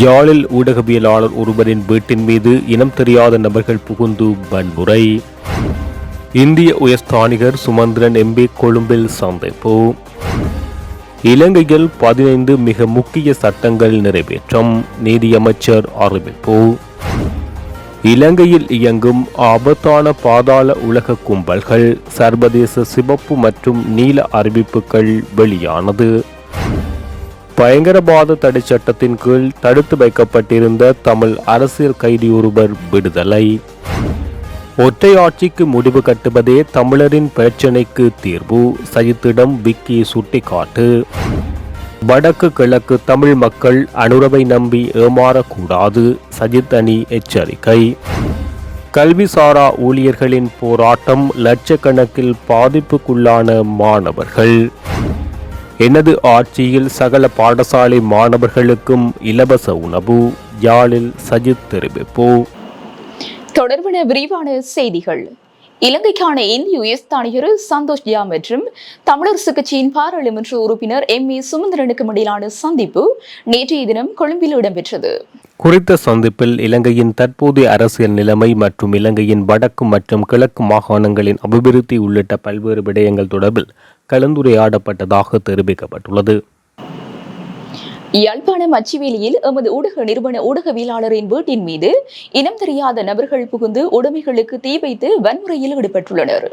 யாழில் ஊடகவியலாளர் ஒருவரின் வீட்டின் மீது இனம் தெரியாத நபர்கள் புகுந்து வன்முறை. இந்திய உயர்ஸ்தானிகர் சுமந்திரன் எம்பி கொழும்பில் சந்திப்பு. இலங்கையில் 15 மிக முக்கிய சட்டங்கள் நிறைவேற்றம், நீதியமைச்சர் அறிவிப்பு. இலங்கையில் இயங்கும் ஆபத்தான பாதாள உலக கும்பல்கள், சர்வதேச சிவப்பு மற்றும் நீல அறிவிப்புகள் வெளியானது. பயங்கரவாத தடை சட்டத்தின் கீழ் தடுத்து வைக்கப்பட்டிருந்த தமிழ் அரசியல் கைதி ஒருவர் விடுதலை. ஒற்றை ஆட்சிக்கு முடிவு கட்டுவதே தமிழரின் பிரச்சினைக்கு தீர்வு, சஜித்திடம் விக்கி சுட்டிக்காட்டு. வடக்கு கிழக்கு தமிழ் மக்கள் அனுரவை நம்பி ஏமாறக்கூடாது, சஜித் அணி எச்சரிக்கை. கல்விசாரா ஊழியர்களின் போராட்டம், லட்சக்கணக்கில் பாதிப்புக்குள்ளான மாணவர்கள். எனது ஆட்சியில் சகல பாடசாலை மாணவர்களுக்கும் இலவச உணவு, யாழில் சஜித் தெரிவிப்பு. தொடர்பான விரிவான செய்திகள். இலங்கைக்கான இந்திய உயர்ஸ்தானிகர் சந்தோஷ் ஜா மற்றும் தமிழரசு கட்சியின் பாராளுமன்ற உறுப்பினர் எம்.ஏ. சுமந்திரனுக்கும் இடையிலான சந்திப்பு நேற்றைய தினம் கொழும்பில் இடம்பெற்றது. குறித்த சந்திப்பில் இலங்கையின் தற்போதைய அரசியல் நிலைமை மற்றும் இலங்கையின் வடக்கு மற்றும் கிழக்கு மாகாணங்களின் அபிவிருத்தி உள்ளிட்ட பல்வேறு விடயங்கள் தொடர்பில் கலந்துரையாடப்பட்டதாக தெரிவிக்கப்பட்டுள்ளது. யாழ்ப்பாணம் அச்சிவேலியில் எமது ஊடக நிறுவன ஊடகவியலாளரின் வீட்டின் மீது இனம் தெரியாத நபர்கள் புகுந்து உடைமைகளுக்கு தீ வைத்து வன்முறையில் ஈடுபட்டுள்ளனர்.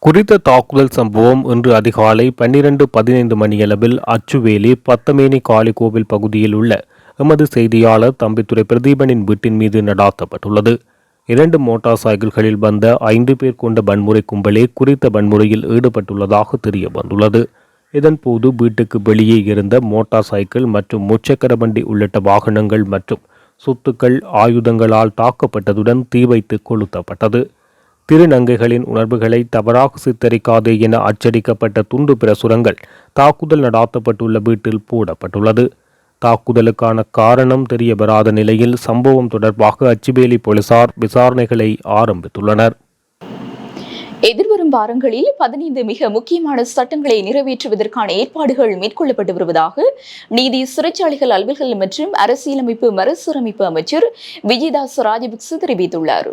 குறித்த தாக்குதல் சம்பவம் இன்று அதிகாலை 12:15 மணியளவில் அச்சுவேலி பத்தமேனி காளிகோவில் பகுதியில் உள்ள எமது செய்தியாளர் தம்பித்துரை பிரதீபனின் வீட்டின் மீது நடாத்தப்பட்டுள்ளது. 2 மோட்டார் சைக்கிள்களில் வந்த 5 பேர் கொண்ட வன்முறை கும்பலே குறித்த வன்முறையில் ஈடுபட்டுள்ளதாக தெரிய வந்துள்ளது. இதன்போது வீட்டுக்கு வெளியே இருந்த மோட்டார் சைக்கிள் மற்றும் முச்சக்கர வண்டி உள்ளிட்ட வாகனங்கள் மற்றும் சொத்துக்கள் ஆயுதங்களால் தாக்கப்பட்டதுடன் தீ வைத்து கொளுத்தப்பட்டது. திருநங்கைகளின் உணர்வுகளை தவறாக சித்தரிக்காதே என அச்சடிக்கப்பட்ட துண்டு பிரசுரங்கள் தாக்குதல் நடாத்தப்பட்டுள்ள வீட்டில் போடப்பட்டுள்ளது. தாக்குதலுக்கான காரணம் தெரிய வராத நிலையில் சம்பவம் தொடர்பாக அச்சுவேலி போலீசார் விசாரணைகளை ஆரம்பித்துள்ளனர். எதிர்வரும் வாரங்களில் 15 மிக முக்கியமான சட்டங்களை நிறைவேற்றுவதற்கான ஏற்பாடுகள் மேற்கொள்ளப்பட்டு வருவதாக நீதி, சிறைச்சாலைகள், அலுவல்கள் மற்றும் அரசியலமைப்பு மறுசீரமைப்பு அமைச்சர் விஜயதாஸ் ராஜபக்ச தெரிவித்துள்ளார்.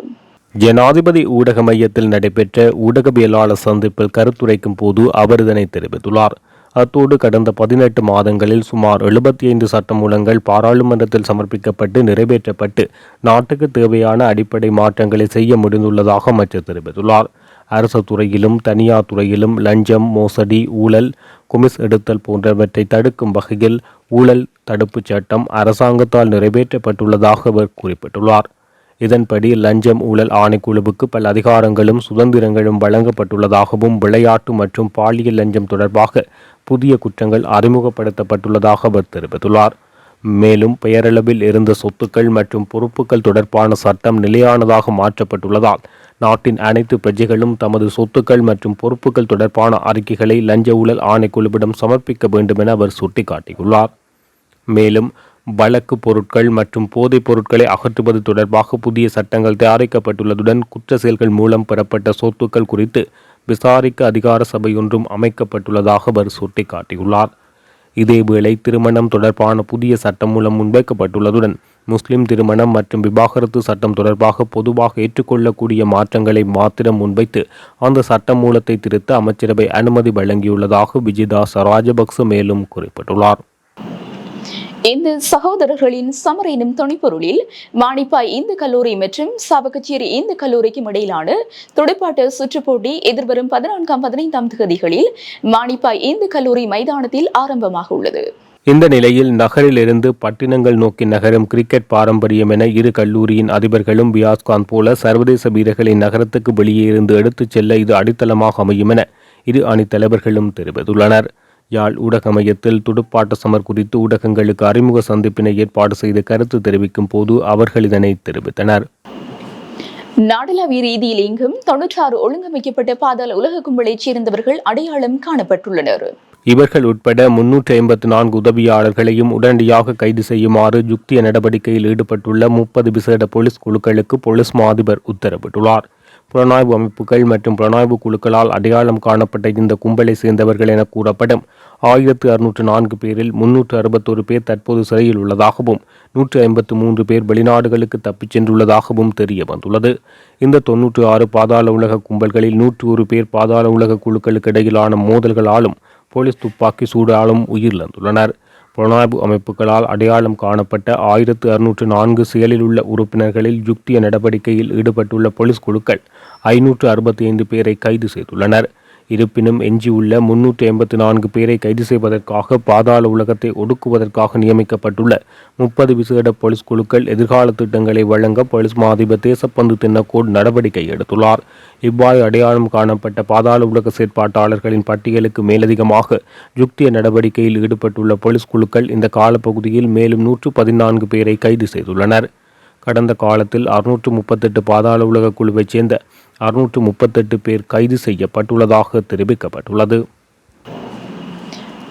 ஜனாதிபதி ஊடக மையத்தில் நடைபெற்ற ஊடகவியலாளர் சந்திப்பில் கருத்துரைக்கும் போது அவர் இதனை தெரிவித்துள்ளார். அத்தோடு கடந்த 18 மாதங்களில் சுமார் 75 சட்டமூலங்கள் பாராளுமன்றத்தில் சமர்ப்பிக்கப்பட்டு நிறைவேற்றப்பட்டு நாட்டுக்கு தேவையான அடிப்படை மாற்றங்களை செய்ய முடிந்துள்ளதாக அமைச்சர் தெரிவித்துள்ளார். அரசு துறையிலும் தனியார் துறையிலும் லஞ்சம், மோசடி, ஊழல், குமிஸ் எடுத்தல் போன்றவற்றை தடுக்கும் வகையில் ஊழல் தடுப்புச் சட்டம் அரசாங்கத்தால் நிறைவேற்றப்பட்டுள்ளதாக அவர் குறிப்பிட்டுள்ளார். இதன்படி லஞ்சம் ஊழல் ஆணைக்குழுவுக்கு பல அதிகாரங்களும் சுதந்திரங்களும் வழங்கப்பட்டுள்ளதாகவும் விளையாட்டு மற்றும் பாலியல் லஞ்சம் தொடர்பாக புதிய குற்றங்கள் அறிமுகப்படுத்தப்பட்டுள்ளதாக அவர் தெரிவித்துள்ளார். மேலும் பெயரளவில் இருந்த சொத்துக்கள் மற்றும் பொறுப்புகள் தொடர்பான சட்டம் நிலையானதாக மாற்றப்பட்டுள்ளதால் நாட்டின் அனைத்து பிரஜைகளும் தமது சொத்துக்கள் மற்றும் பொறுப்புகள் தொடர்பான அறிக்கைகளை லஞ்ச ஊழல் ஆணைக்குழுவிடம் சமர்ப்பிக்க வேண்டும் என அவர் சுட்டிக்காட்டியுள்ளார். மேலும் வழக்கு பொருட்கள் மற்றும் போதைப் பொருட்களை அகற்றுவது தொடர்பாக புதிய சட்டங்கள் தயாரிக்கப்பட்டுள்ளதுடன் குற்ற செயல்கள் மூலம் பெறப்பட்ட சொத்துக்கள் குறித்து விசாரிக்க அதிகார சபை ஒன்றும் அமைக்கப்பட்டுள்ளதாக அவர் சுட்டிக்காட்டியுள்ளார். இதேவேளை திருமணம் தொடர்பான புதிய சட்டம் மூலம் முன்வைக்கப்பட்டுள்ளதுடன் முஸ்லிம் திருமணம் மற்றும் விவாகரத்து சட்டம் தொடர்பாக பொதுவாக ஏற்றுக்கொள்ளக்கூடிய மாற்றங்களை மாத்திரம் முன்வைத்து அந்த சட்ட மூலத்தை திருத்த அமைச்சரவை அனுமதி வழங்கியுள்ளதாக விஜயதாஸ் ராஜபக்ச மேலும் குறிப்பிட்டுள்ளார். இந்த சகோதரர்களின் சமர் எனும் துணைப்பொருளில் மானிப்பாய் இந்து கல்லூரி மற்றும் சாவகச்சேரி இந்து கல்லூரிக்கும் இடையிலான துடுப்பாட்ட சுற்றுப் போட்டி எதிர்வரும் 14ஆம் 15ஆம் தேதிகளில் மானிப்பாய் இந்து கல்லூரி மைதானத்தில் ஆரம்பமாக உள்ளது. இந்த நிலையில் நகரில் இருந்து பட்டினங்கள் நோக்கி நகரும் கிரிக்கெட் பாரம்பரியம் என இரு கல்லூரியின் அதிபர்களும் வியாஸ்கான் போல சர்வதேச வீரர்களை நகரத்துக்கு வெளியே இருந்து எடுத்துச் செல்ல இது அடித்தளமாக அமையும் என இரு அணி தலைவர்களும் தெரிவித்துள்ளனர். யாழ் ஊடக மையத்தில் துடுப்பாட்ட சமர் குறித்து ஊடகங்களுக்கு அறிமுக சந்திப்பினை ஏற்பாடு செய்து கருத்து தெரிவிக்கும் போது அவர்கள் இதனை தெரிவித்தனர். நாடளாவிய ரீதியில் இங்கும் 96 ஒழுங்கமைக்கப்பட்ட பாதாள உலக கும்பலைச் சேர்ந்தவர்கள் அடையாளம் காணப்பட்டுள்ளனர். இவர்கள் உட்பட 354 உதவியாளர்களையும் உடனடியாக கைது செய்யுமாறு யுக்திய நடவடிக்கையில் ஈடுபட்டுள்ள 30 விசேட போலீஸ் குழுக்களுக்கு போலீஸ் மா அதிபர் உத்தரவிட்டுள்ளார். புலனாய்வு அமைப்புகள் மற்றும் புலனாய்வு குழுக்களால் அடையாளம் காணப்பட்ட இந்த கும்பலை சேர்ந்தவர்கள் என கூறப்படும் 1604 பேரில் 361 பேர் தற்போது சிறையில் உள்ளதாகவும் 153 பேர் வெளிநாடுகளுக்கு தப்பிச் சென்றுள்ளதாகவும் தெரிய வந்துள்ளது. இந்த 96 பாதாள உலக கும்பல்களில் 101 பேர் பாதாள உலக குழுக்களுக்கு இடையிலான மோதல்களாலும் போலீஸ் துப்பாக்கி சூடாலும் உயிரிழந்துள்ளனர். புலனாய்வு அமைப்புகளால் அடையாளம் காணப்பட்ட 1604 செயலில் உள்ள உறுப்பினர்களில் யுக்திய நடவடிக்கையில் ஈடுபட்டுள்ள போலீஸ் குழுக்கள் 565 பேரை கைது செய்துள்ளனர். இருப்பினும் எஞ்சியுள்ள 384 பேரை கைது செய்வதற்காக பாதாள உலகத்தை ஒடுக்குவதற்காக நியமிக்கப்பட்டுள்ள 30 விசேட போலீஸ் குழுக்கள் எதிர்கால திட்டங்களை வழங்க போலீஸ் மா அதிபர் தேசப்பந்து தின்னக்கோட் நடவடிக்கை எடுத்துள்ளார். இவ்வாறு அடையாளம் காணப்பட்ட பாதாள உலக செயற்பாட்டாளர்களின் பட்டியலுக்கு மேலதிகமாக யுக்திய நடவடிக்கையில் ஈடுபட்டுள்ள போலீஸ் குழுக்கள் இந்த காலப்பகுதியில் மேலும் 114 பேரை கைது செய்துள்ளனர். கடந்த காலத்தில் 638 பாதாள உலக குழுவைச் சேர்ந்த 638 பேர் கைது செய்யப்பட்டுள்ளதாக தெரிவிக்கப்பட்டுள்ளது.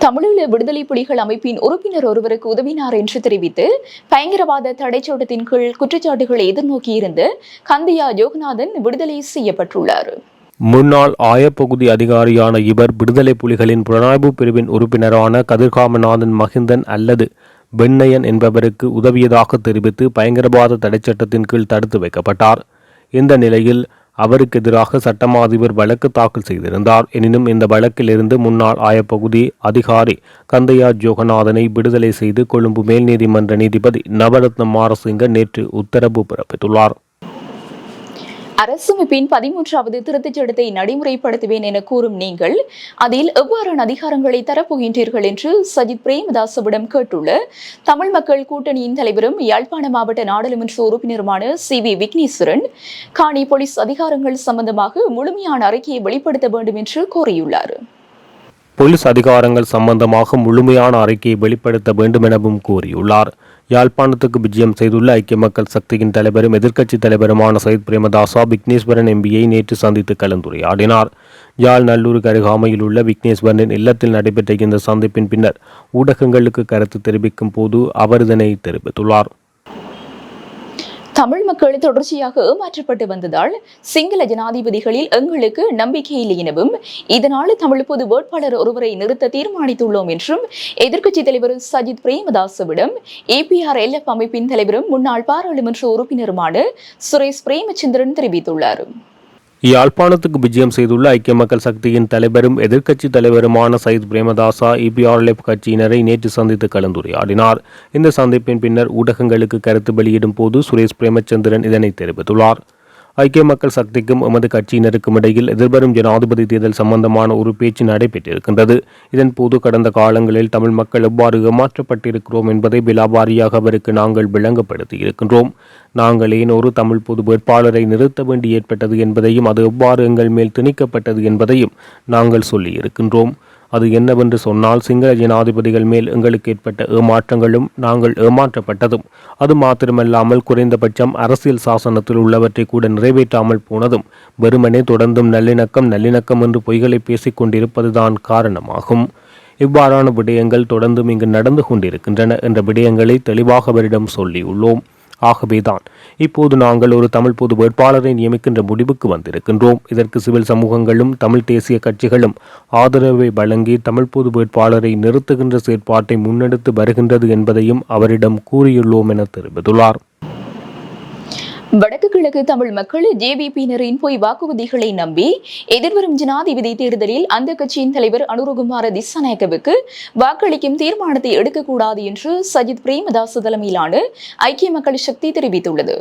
தமிழீழ விடுதலை புலிகள் அமைப்பின் உறுப்பினர் ஒருவருக்கு உதவினார் என்று தெரிவித்து பயங்கரவாத தடை சட்டத்தின் கீழ் குற்றச்சாட்டுகளை எதிர்நோக்கியிருந்து கந்தையா யோகநாதன் விடுதலை செய்யப்பட்டுள்ளார். முன்னாள் ஆயப்பகுதி அதிகாரியான இவர் விடுதலை புலிகளின் புலனாய்வு பிரிவின் உறுப்பினரான கதிர்காமநாதன் மகிந்தன் அல்லது பெண்ணையன் என்பவருக்கு உதவியதாக தெரிவித்து பயங்கரவாத தடைச்சட்டத்தின் கீழ் தடுத்து வைக்கப்பட்டார். இந்த நிலையில் அவருக்கு எதிராக சட்டமா அதிபர் வழக்கு தாக்கல் செய்திருந்தார். எனினும் இந்த வழக்கிலிருந்து முன்னாள் ஆயப்பகுதி அதிகாரி கந்தையா ஜோகநாதனை விடுதலை செய்து கொழும்பு மேல் நீதிமன்ற நீதிபதி நவரத்ன மாரசிங்க நேற்று உத்தரவு பிறப்பித்துள்ளார். அரசமைப்பின் 13வது திருத்தச் சட்டத்தை நடைமுறைப்படுத்துவேன் என கூறும் நீங்கள் அதில் எவ்வாறான அதிகாரங்களை தரப்போகின்றீர்கள் என்று சஜித் பிரேமதாசவிடம் கேட்டுள்ள தமிழ் மக்கள் கூட்டணியின் தலைவரும் யாழ்ப்பாண மாவட்ட நாடாளுமன்ற உறுப்பினருமான CV விக்னேஸ்வரன் காணி போலீஸ் அதிகாரங்கள் சம்பந்தமாக முழுமையான அறிக்கையை வெளிப்படுத்த வேண்டும் என்று கோரியுள்ளார். போலீஸ் அதிகாரங்கள் சம்பந்தமாக முழுமையான அறிக்கையை வெளிப்படுத்த வேண்டும் எனவும் கூறியுள்ளார். யாழ்ப்பாணத்துக்கு விஜயம் செய்துள்ள ஐக்கிய மக்கள் சக்தியின் தலைவரும் எதிர்க்கட்சித் தலைவருமான சயித் பிரேமதாசா விக்னேஸ்வரன் எம்பியை நேற்று சந்தித்து கலந்துரையாடினார். யாழ் நல்லூருக்கு அருகாமையில் உள்ள விக்னேஸ்வரனின் இல்லத்தில் நடைபெற்ற இந்த சந்திப்பின் பின்னர் ஊடகங்களுக்கு கருத்து தெரிவிக்கும் போது அவர் இதனை தெரிவித்துள்ளார். தமிழ் மக்கள் தொடர்ச்சியாக ஏமாற்றப்பட்டு வந்ததால் சிங்கள ஜனாதிபதிகளில் எங்களுக்கு நம்பிக்கை இல்லை எனவும் இதனால் தமிழ் பொது வேட்பாளர் ஒருவரை நிறுத்த தீர்மானித்துள்ளோம் என்றும் எதிர்க்கட்சித் தலைவர் சஜித் பிரேமதாசவிடம் APRLF அமைப்பின் தலைவரும் முன்னாள் பாராளுமன்ற உறுப்பினருமான சுரேஷ் பிரேமச்சந்திரன் தெரிவித்துள்ளார். யாழ்ப்பாணத்துக்கு விஜயம் செய்துள்ள ஐக்கிய மக்கள் சக்தியின் தலைவரும் எதிர்க்கட்சித் தலைவருமான சயித் பிரேமதாசா EPRLF கட்சியினரை நேற்று சந்தித்து கலந்துரையாடினார். இந்த சந்திப்பின் பின்னர் ஊடகங்களுக்கு கருத்து வெளியிடும் போது சுரேஷ் பிரேமச்சந்திரன் இதனை தெரிவித்துள்ளார். ஐக்கிய மக்கள் சக்திக்கும் எமது கட்சியினருக்கும் இடையில் எதிர்வரும் ஜனாதிபதி தேர்தல் சம்பந்தமான ஒரு பேச்சு நடைபெற்றிருக்கின்றது. இதன் போது கடந்த காலங்களில் தமிழ் மக்கள் எவ்வாறு ஏமாற்றப்பட்டிருக்கிறோம் என்பதை விலாவாரியாக அவருக்கு நாங்கள் விளங்கப்படுத்தி இருக்கின்றோம். நாங்கள் ஏன் ஒரு தமிழ் பொது வேட்பாளரை நிறுத்த வேண்டி ஏற்பட்டது என்பதையும் அது எவ்வாறு எங்கள் மேல் திணிக்கப்பட்டது என்பதையும் நாங்கள் சொல்லி இருக்கின்றோம். அது என்னவென்று சொன்னால் சிங்கள ஜனாதிபதிகள் மேல் எங்களுக்கு ஏற்பட்ட ஏமாற்றங்களும் நாங்கள் ஏமாற்றப்பட்டதும், அது மாத்திரமல்லாமல் குறைந்தபட்சம் அரசியல் சாசனத்தில் உள்ளவற்றை கூட நிறைவேற்றாமல் போனதும், வெறுமனே தொடர்ந்தும் நல்லிணக்கம் என்று பொய்களை பேசிக் கொண்டிருப்பதுதான் காரணமாகும். இவ்வாறான விடயங்கள் தொடர்ந்தும் இங்கு நடந்து கொண்டிருக்கின்றன என்ற விடயங்களை தெளிவாக அவரிடம் சொல்லியுள்ளோம். ஆகவேதான் இப்போது நாங்கள் ஒரு தமிழ் பொது வேட்பாளரை நியமிக்கின்ற முடிவுக்கு வந்திருக்கின்றோம். இதற்கு சிவில் சமூகங்களும் தமிழ் தேசிய கட்சிகளும் ஆதரவை வழங்கி தமிழ் பொது வேட்பாளரை நிறுத்துகின்ற செயற்பாட்டை முன்னெடுத்து வருகின்றது என்பதையும் அவரிடம் கூறியுள்ளோம் என தெரிவித்துள்ளார். வடக்கு கிழக்கு தமிழ் மக்கள் JVP-யினரின் பொய் வாக்குறுதிகளை நம்பி எதிர்வரும் ஜனாதிபதி தேர்தலில் அந்த கட்சியின் தலைவர் அனுரகுமார திசாநாயக்கவுக்கு வாக்களிக்கும் தீர்மானத்தை எடுக்கக்கூடாது என்று சஜித் பிரேமதாச தலைமையிலான ஐக்கிய மக்கள் சக்தி தெரிவித்துள்ளது.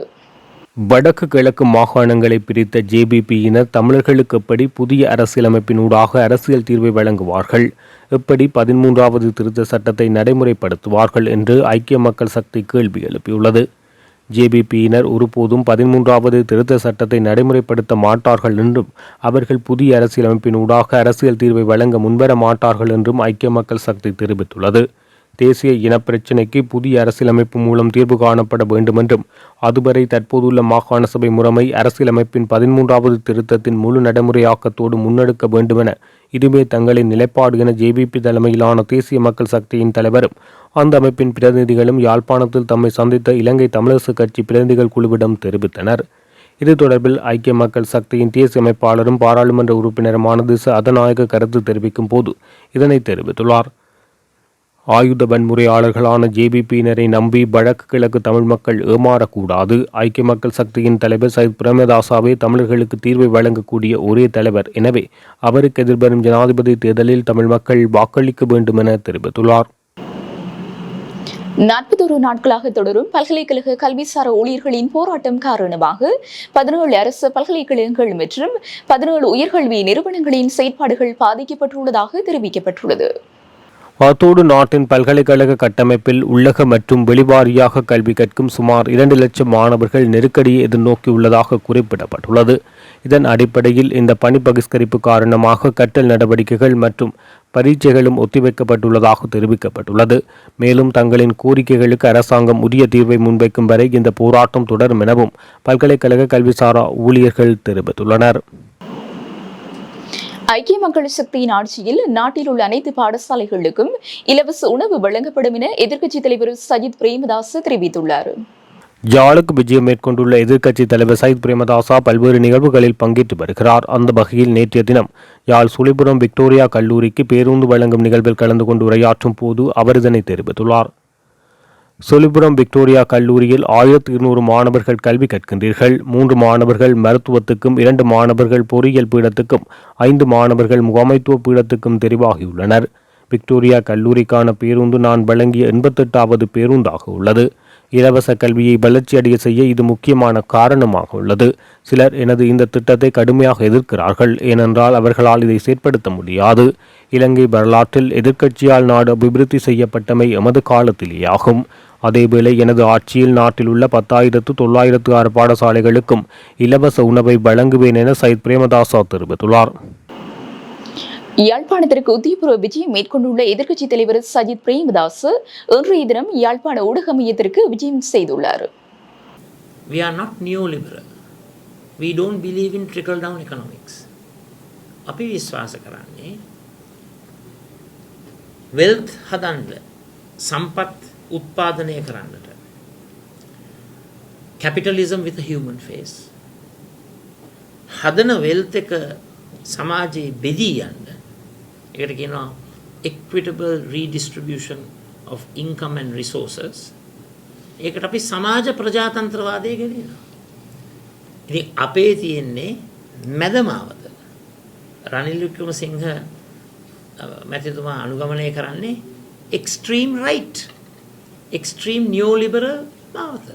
வடக்கு கிழக்கு மாகாணங்களை பிரித்த JVP-யினர் தமிழர்களுக்கு எப்படி புதிய அரசியலமைப்பினூடாக அரசியல் தீர்வை வழங்குவார்கள், எப்படி 13வது திருத்த சட்டத்தை நடைமுறைப்படுத்துவார்கள் என்று ஐக்கிய மக்கள் சக்தி கேள்வி எழுப்பியுள்ளது. JVP-யினர் ஒருபோதும் 13வது திருத்த சட்டத்தை நடைமுறைப்படுத்த மாட்டார்கள் என்றும் அவர்கள் புதிய அரசியலமைப்பினூடாக அரசியல் தீர்வை வழங்க முன்வர மாட்டார்கள் என்றும் ஐக்கிய மக்கள் சக்தி தெரிவித்துள்ளது. தேசிய இனப்பிரச்சினைக்கு புதிய அரசியலமைப்பு மூலம் தீர்வு காணப்பட வேண்டுமென்றும் அதுவரை தற்போதுள்ள மாகாண சபை முறைமை அரசியலமைப்பின் 13வது திருத்தத்தின் முழு நடைமுறையாக்கத்தோடு முன்னெடுக்க வேண்டுமென இதுவே தங்களின் நிலைப்பாடு என JVP தலைமையிலான தேசிய மக்கள் சக்தியின் தலைவரும் அந்த அமைப்பின் பிரதிநிதிகளும் யாழ்ப்பாணத்தில் தம்மை சந்தித்த இலங்கை தமிழரசு கட்சி பிரதிநிதிகள் குழுவிடம் தெரிவித்தனர். இது தொடர்பில் ஐக்கிய மக்கள் சக்தியின் தேசிய அமைப்பாளரும் பாராளுமன்ற உறுப்பினருமான திச அதநாயக கருத்து தெரிவிக்கும் போது இதனை தெரிவித்துள்ளார். ஆயுத வன்முறையாளர்களான ஜேபிபியினரை நம்பி வடக்கு கிழக்கு தமிழ் மக்கள் ஏமாறக்கூடாது. ஐக்கிய மக்கள் சக்தியின் தலைவர் சையத் பிரேமதாசவே தமிழர்களுக்கு தீர்வை வழங்கக்கூடிய ஒரே தலைவர். எனவே அவருக்கு எதிர்வரும் ஜனாதிபதி தேர்தலில் தமிழ் மக்கள் வாக்களிக்க வேண்டும் என தெரிவித்துள்ளார். 41 நாட்களாக தொடரும் பல்கலைக்கழக கல்விசார ஊழியர்களின் போராட்டம் காரணமாக 17 அரசு பல்கலைக்கழகங்கள் மற்றும் 17 உயர்கல்வி நிறுவனங்களின் செயற்பாடுகள் பாதிக்கப்பட்டுள்ளதாக தெரிவிக்கப்பட்டுள்ளது. அத்தோடு நாட்டின் பல்கலைக்கழக கட்டமைப்பில் உள்ளக மற்றும் வெளிவாரியாக கல்வி கற்கும் சுமார் 2 லட்சம் மாணவர்கள் நெருக்கடியை எதிர்நோக்கியுள்ளதாக குறிப்பிடப்பட்டுள்ளது. இதன் அடிப்படையில் இந்த பணி பகிஷ்கரிப்பு காரணமாக கற்றல் நடவடிக்கைகள் மற்றும் பரீட்சைகளும் ஒத்திவைக்கப்பட்டுள்ளதாக தெரிவிக்கப்பட்டுள்ளது. மேலும் தங்களின் கோரிக்கைகளுக்கு அரசாங்கம் உரிய தீர்வை முன்வைக்கும் வரை இந்த போராட்டம் தொடரும் எனவும் பல்கலைக்கழக கல்விசாரா ஊழியர்கள் தெரிவித்துள்ளனர். ஐக்கிய மக்கள் சக்தியின் ஆட்சியில் நாட்டில் உள்ள அனைத்து பாடசாலைகளுக்கும் இலவச உணவு வழங்கப்படும் என எதிர்க்கட்சித் தலைவர் சஜித் பிரேமதாச தெரிவித்துள்ளார். யாழுக்கு விஜயம் மேற்கொண்டுள்ள எதிர்க்கட்சித் தலைவர் சஜித் பிரேமதாசா பல்வேறு நிகழ்வுகளில் பங்கேற்று வருகிறார். அந்த வகையில் நேற்றைய தினம் யாழ் சுழிபுரம் விக்டோரியா கல்லூரிக்கு பேருந்து வழங்கும் நிகழ்வில் கலந்து கொண்டு உரையாற்றும் போது அவர் இதனை தெரிவித்துள்ளார். சொலிபுரம் விக்டோரியா கல்லூரியில் 1200 மாணவர்கள் கல்வி கற்கின்றீர்கள். 3 மாணவர்கள் மருத்துவத்துக்கும், 2 மாணவர்கள் பொறியியல் பீடத்துக்கும், 5 மாணவர்கள் முகாமைத்துவ பீடத்துக்கும் தெரிவாகியுள்ளனர். விக்டோரியா கல்லூரிக்கான பேருந்து நான் வழங்கிய 88வது பேருந்தாக உள்ளது. இலவச கல்வியை வளர்ச்சியடைய செய்ய இது முக்கியமான காரணமாக உள்ளது. சிலர் எனது இந்த திட்டத்தை கடுமையாக எதிர்க்கிறார்கள். ஏனென்றால் அவர்களால் இதை செயற்படுத்த முடியாது. இலங்கை வரலாற்றில் எதிர்க்கட்சியால் நாடு அபிவிருத்தி செய்யப்பட்டமை எமது காலத்திலேயாகும். அதேவேளை எனது ஆட்சியில் நாட்டில் உள்ள 10,906 பாடசாலைகளுக்கும் இலவச உணவை வழங்குவேன் என சையத் பிரேமதாசா தெரிவித்துள்ளார். யாழ்ப்பாணத்திற்கு உத்தியபூர்வ விஜயம் மேற்கொண்டுள்ள எதிர்க்கட்சித் தலைவர் சஜித் பிரேமதாஸ் இன்றைய தினம் யாழ்ப்பாண ஊடக மையத்திற்கு விஜயம் செய்துள்ளார். We are not neoliberal. We don't believe in trickle down economics. අපි විශ්වාස කරන්නේ wealth හදන්න, සම්පත් උත්පාදනය කරන්නට. Capitalism with a human face. හදන wealth එක සමාජයේ බෙදී යන්න. ඒකට කියනවා equitable redistribution of income and resources. ඒකට අපි සමාජ ප්‍රජාතන්ත්‍රවාදය ගෙනියනවා. ඉතින් අපේ තියෙන්නේ මැදමාවත. රනිල් වික්‍රමසිංහ මැතිතුමා අනුගමනය කරන්නේ extreme right, extreme neoliberal මාවත.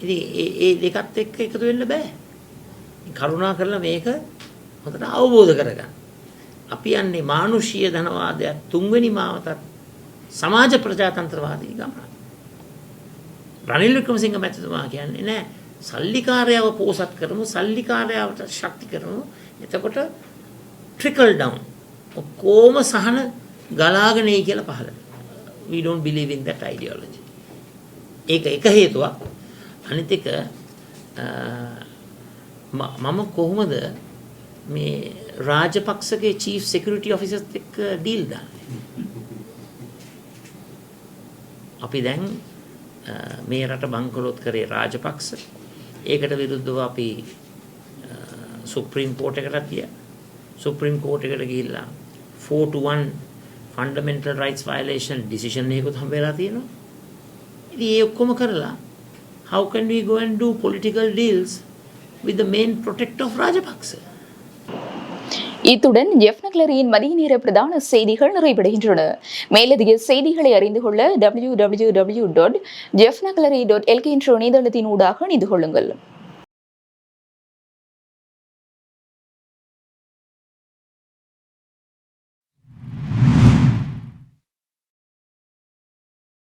ඉතින් ඒ දෙකත් එක්ක එකතු වෙන්න බෑ. කරුණා කරලා මේක හොඳට අවබෝධ කරගන්න. අපි යන්නේ මානුෂීය ධනවාදයක් තුන්වෙනි මාවතත් සමාජ ප්‍රජාතන්ත්‍රවාදී ගමන. රනිල් වික්‍රමසිංහ මැතිතුමා කියන්නේ නෑ සල්ලිකාරයව පෝසත් කරමු, සල්ලිකාරයවට ශක්ති කරමු. එතකොට trickle down ඔක්කොම සහන ගලාගෙන එයි කියලා පහළ. We don't believe in that ideology. ඒක එක හේතුවක්. අනිත් එක මම කොහොමද මේ රාජපක්ෂගේ චීෆ් සිකියුරිටි ඔෆිසර්ත් එක්ක ඩීල් දාන්නේ? අපි දැන් මේ රට බංකොලොත් කරේ රාජපක්ෂ. ඒකට විරුද්ධව අපි සුප්‍රීම කෝට් එකකට ගියා. සුප්‍රීම කෝට් එකට ගිහිල්ලා 4-1 fundamental rights violation decision එකකුත් හම්බ වෙලා තියෙනවා. ඉතින් ඒ ඔක්කොම කරලා how can we go and do political deals with the main protector of Rajapaksa? இத்துடன் ஜெஃப்னக்லரியின் மதிய நேர பிரதான செய்திகள் நிறைவடைகின்றன. மேலதிக செய்திகளை அறிந்து கொள்ள www.jeffnaclery.lk என்ற இணையதளத்தின் ஊடாக இணைந்து கொள்ளுங்கள்.